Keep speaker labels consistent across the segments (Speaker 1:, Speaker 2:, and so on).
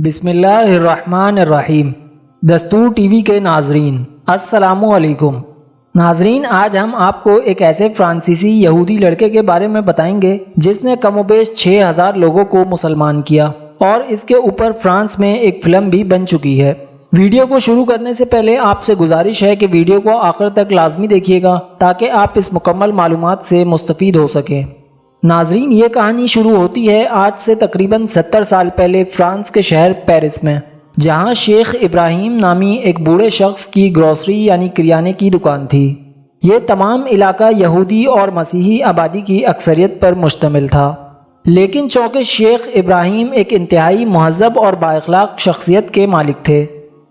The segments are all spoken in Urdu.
Speaker 1: بسم اللہ الرحمن الرحیم۔ دستور ٹی وی کے ناظرین السلام علیکم۔ ناظرین، آج ہم آپ کو ایک ایسے فرانسیسی یہودی لڑکے کے بارے میں بتائیں گے جس نے کم و بیش 6000 لوگوں کو مسلمان کیا، اور اس کے اوپر فرانس میں ایک فلم بھی بن چکی ہے۔ ویڈیو کو شروع کرنے سے پہلے آپ سے گزارش ہے کہ ویڈیو کو آخر تک لازمی دیکھیے گا تاکہ آپ اس مکمل معلومات سے مستفید ہو سکیں۔ ناظرین، یہ کہانی شروع ہوتی ہے آج سے تقریباً 70 سال پہلے فرانس کے شہر پیرس میں، جہاں شیخ ابراہیم نامی ایک بوڑھے شخص کی گروسری یعنی کریانے کی دکان تھی۔ یہ تمام علاقہ یہودی اور مسیحی آبادی کی اکثریت پر مشتمل تھا، لیکن چونکہ شیخ ابراہیم ایک انتہائی مہذب اور بااخلاق شخصیت کے مالک تھے،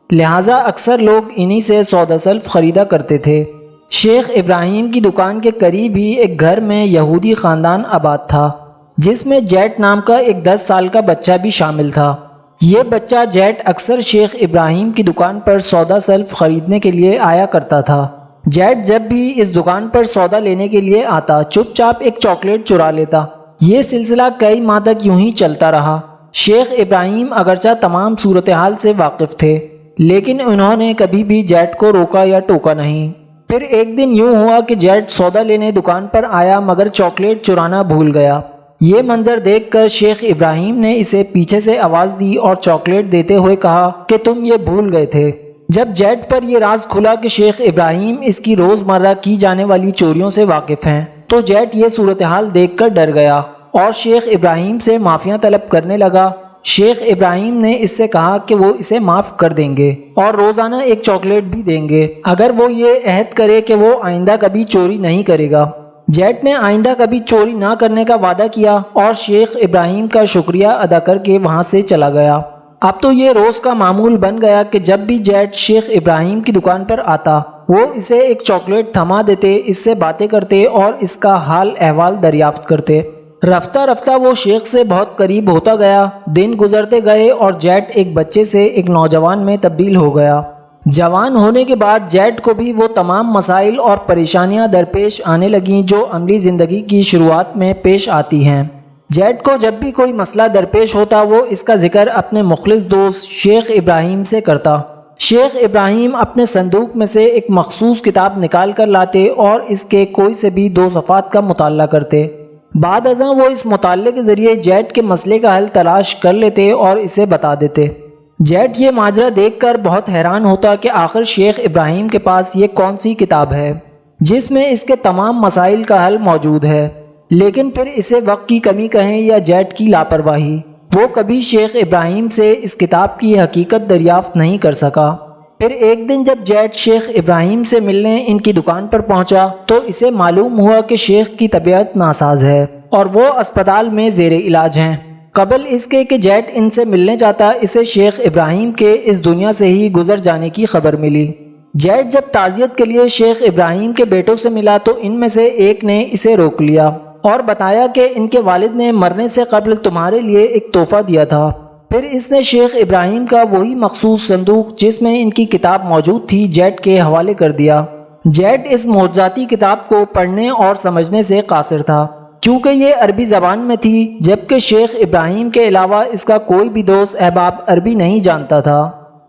Speaker 1: لہٰذا اکثر لوگ انہی سے سودا سلف خریدا کرتے تھے۔ شیخ ابراہیم کی دکان کے قریب ہی ایک گھر میں یہودی خاندان آباد تھا، جس میں جیٹ نام کا ایک 10 سال کا بچہ بھی شامل تھا۔ یہ بچہ جیٹ اکثر شیخ ابراہیم کی دکان پر سودا سلف خریدنے کے لیے آیا کرتا تھا۔ جیٹ جب بھی اس دکان پر سودا لینے کے لیے آتا، چپ چاپ ایک چاکلیٹ چرا لیتا۔ یہ سلسلہ کئی ماہ تک یوں ہی چلتا رہا۔ شیخ ابراہیم اگرچہ تمام صورتحال سے واقف تھے، لیکن انہوں نے کبھی بھی جیٹ کو روکا یا ٹوکا نہیں۔ پھر ایک دن یوں ہوا کہ جیٹ سودا لینے دکان پر آیا مگر چاکلیٹ چرانا بھول گیا۔ یہ منظر دیکھ کر شیخ ابراہیم نے اسے پیچھے سے آواز دی اور چاکلیٹ دیتے ہوئے کہا کہ تم یہ بھول گئے تھے۔ جب جیٹ پر یہ راز کھلا کہ شیخ ابراہیم اس کی روزمرہ کی جانے والی چوریوں سے واقف ہیں، تو جیٹ یہ صورتحال دیکھ کر ڈر گیا اور شیخ ابراہیم سے معافیاں طلب کرنے لگا۔ شیخ ابراہیم نے اس سے کہا کہ وہ اسے معاف کر دیں گے اور روزانہ ایک چاکلیٹ بھی دیں گے اگر وہ یہ عہد کرے کہ وہ آئندہ کبھی چوری نہیں کرے گا۔ جیٹ نے آئندہ کبھی چوری نہ کرنے کا وعدہ کیا اور شیخ ابراہیم کا شکریہ ادا کر کے وہاں سے چلا گیا۔ اب تو یہ روز کا معمول بن گیا کہ جب بھی جیٹ شیخ ابراہیم کی دکان پر آتا، وہ اسے ایک چاکلیٹ تھما دیتے، اس سے باتیں کرتے اور اس کا حال احوال دریافت کرتے۔ رفتہ رفتہ وہ شیخ سے بہت قریب ہوتا گیا۔ دن گزرتے گئے اور جیٹ ایک بچے سے ایک نوجوان میں تبدیل ہو گیا۔ جوان ہونے کے بعد جیٹ کو بھی وہ تمام مسائل اور پریشانیاں درپیش آنے لگیں جو عملی زندگی کی شروعات میں پیش آتی ہیں۔ جیٹ کو جب بھی کوئی مسئلہ درپیش ہوتا، وہ اس کا ذکر اپنے مخلص دوست شیخ ابراہیم سے کرتا۔ شیخ ابراہیم اپنے صندوق میں سے ایک مخصوص کتاب نکال کر لاتے اور اس کے کوئی سے بھی 2 صفحات کا مطالعہ کرتے۔ بعد ازاں وہ اس مطالعے کے ذریعے جیٹ کے مسئلے کا حل تلاش کر لیتے اور اسے بتا دیتے۔ جیٹ یہ ماجرا دیکھ کر بہت حیران ہوتا کہ آخر شیخ ابراہیم کے پاس یہ کون سی کتاب ہے جس میں اس کے تمام مسائل کا حل موجود ہے، لیکن پھر اسے وقت کی کمی کہیں یا جیٹ کی لاپرواہی، وہ کبھی شیخ ابراہیم سے اس کتاب کی حقیقت دریافت نہیں کر سکا۔ پھر ایک دن جب جیٹ شیخ ابراہیم سے ملنے ان کی دکان پر پہنچا تو اسے معلوم ہوا کہ شیخ کی طبیعت ناساز ہے اور وہ اسپتال میں زیر علاج ہیں۔ قبل اس کے کہ جیٹ ان سے ملنے جاتا، اسے شیخ ابراہیم کے اس دنیا سے ہی گزر جانے کی خبر ملی۔ جیٹ جب تعزیت کے لیے شیخ ابراہیم کے بیٹوں سے ملا تو ان میں سے ایک نے اسے روک لیا اور بتایا کہ ان کے والد نے مرنے سے قبل تمہارے لیے ایک تحفہ دیا تھا۔ پھر اس نے شیخ ابراہیم کا وہی مخصوص صندوق جس میں ان کی کتاب موجود تھی جیٹ کے حوالے کر دیا۔ جیٹ اس معجزاتی کتاب کو پڑھنے اور سمجھنے سے قاصر تھا، کیونکہ یہ عربی زبان میں تھی، جبکہ شیخ ابراہیم کے علاوہ اس کا کوئی بھی دوست احباب عربی نہیں جانتا تھا۔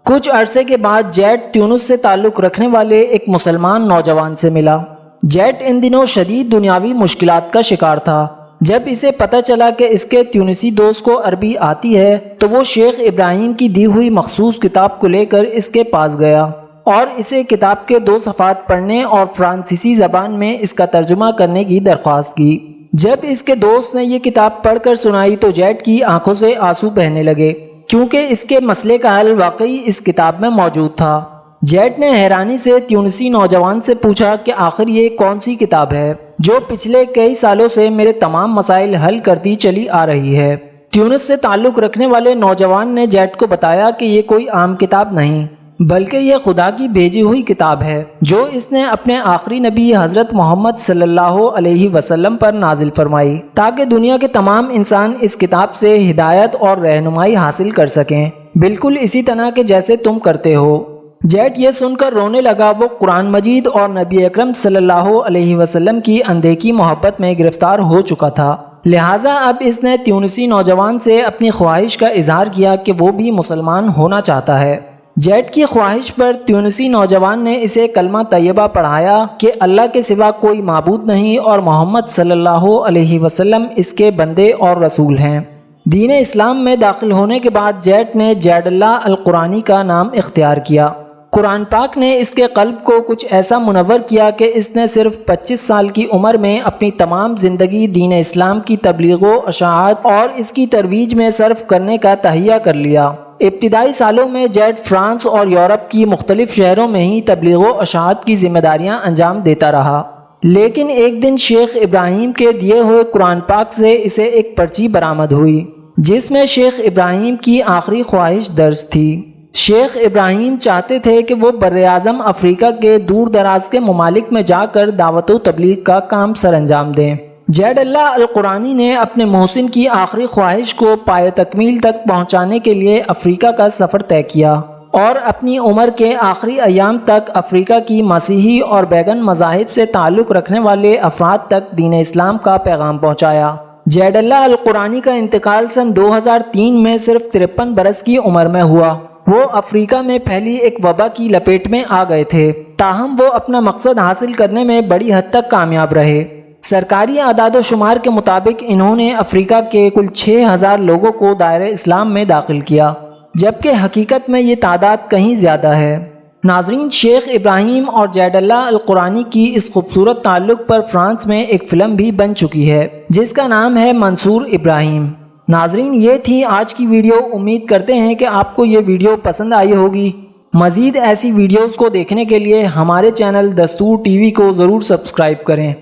Speaker 1: کچھ عرصے کے بعد جیٹ تیونس سے تعلق رکھنے والے ایک مسلمان نوجوان سے ملا۔ جیٹ ان دنوں شدید دنیاوی مشکلات کا شکار تھا۔ جب اسے پتہ چلا کہ اس کے تیونسی دوست کو عربی آتی ہے تو وہ شیخ ابراہیم کی دی ہوئی مخصوص کتاب کو لے کر اس کے پاس گیا اور اسے کتاب کے 2 صفحات پڑھنے اور فرانسیسی زبان میں اس کا ترجمہ کرنے کی درخواست کی۔ جب اس کے دوست نے یہ کتاب پڑھ کر سنائی تو جیٹ کی آنکھوں سے آنسو بہنے لگے، کیونکہ اس کے مسئلے کا حل واقعی اس کتاب میں موجود تھا۔ جیٹ نے حیرانی سے تیونسی نوجوان سے پوچھا کہ آخر یہ کون سی کتاب ہے جو پچھلے کئی سالوں سے میرے تمام مسائل حل کرتی چلی آ رہی ہے۔ تیونس سے تعلق رکھنے والے نوجوان نے جیٹ کو بتایا کہ یہ کوئی عام کتاب نہیں، بلکہ یہ خدا کی بھیجی ہوئی کتاب ہے جو اس نے اپنے آخری نبی حضرت محمد صلی اللہ علیہ وسلم پر نازل فرمائی، تاکہ دنیا کے تمام انسان اس کتاب سے ہدایت اور رہنمائی حاصل کر سکیں، بالکل اسی طرح کہ جیسے تم کرتے ہو۔ جیٹ یہ سن کر رونے لگا۔ وہ قرآن مجید اور نبی اکرم صلی اللہ علیہ وسلم کی اندیکھی محبت میں گرفتار ہو چکا تھا۔ لہٰذا اب اس نے تیونسی نوجوان سے اپنی خواہش کا اظہار کیا کہ وہ بھی مسلمان ہونا چاہتا ہے۔ جیڈ کی خواہش پر تیونسی نوجوان نے اسے کلمہ طیبہ پڑھایا کہ اللہ کے سوا کوئی معبود نہیں اور محمد صلی اللہ علیہ وسلم اس کے بندے اور رسول ہیں۔ دین اسلام میں داخل ہونے کے بعد جیڈ نے جیڈ اللہ القرانی کا نام اختیار کیا۔ قرآن پاک نے اس کے قلب کو کچھ ایسا منور کیا کہ اس نے صرف 25 سال کی عمر میں اپنی تمام زندگی دین اسلام کی تبلیغ و اشاعت اور اس کی ترویج میں صرف کرنے کا تہیہ کر لیا۔ ابتدائی سالوں میں جیڈ فرانس اور یورپ کی مختلف شہروں میں ہی تبلیغ و اشاعت کی ذمہ داریاں انجام دیتا رہا، لیکن ایک دن شیخ ابراہیم کے دیے ہوئے قرآن پاک سے اسے ایک پرچی برآمد ہوئی جس میں شیخ ابراہیم کی آخری خواہش درج تھی۔ شیخ ابراہیم چاہتے تھے کہ وہ براعظم افریقہ کے دور دراز کے ممالک میں جا کر دعوت و تبلیغ کا کام سر انجام دیں۔ جیڈ اللہ القرانی نے اپنے محسن کی آخری خواہش کو پائے تکمیل تک پہنچانے کے لیے افریقہ کا سفر طے کیا اور اپنی عمر کے آخری ایام تک افریقہ کی مسیحی اور بیگن مذاہب سے تعلق رکھنے والے افراد تک دین اسلام کا پیغام پہنچایا۔ جیڈ اللہ القرانی کا انتقال سن 2003 میں صرف 53 برس کی عمر میں ہوا۔ وہ افریقہ میں پھیلی ایک وبا کی لپیٹ میں آ گئے تھے، تاہم وہ اپنا مقصد حاصل کرنے میں بڑی حد تک کامیاب رہے۔ سرکاری اعداد و شمار کے مطابق انہوں نے افریقہ کے کل 6000 لوگوں کو دائرہ اسلام میں داخل کیا، جبکہ حقیقت میں یہ تعداد کہیں زیادہ ہے۔ ناظرین، شیخ ابراہیم اور جیڈ اللہ القرانی کی اس خوبصورت تعلق پر فرانس میں ایک فلم بھی بن چکی ہے جس کا نام ہے منصور ابراہیم۔ ناظرین، یہ تھی آج کی ویڈیو۔ امید کرتے ہیں کہ آپ کو یہ ویڈیو پسند آئی ہوگی۔ مزید ایسی ویڈیوز کو دیکھنے کے لیے ہمارے چینل دستور ٹی وی کو ضرور سبسکرائب کریں۔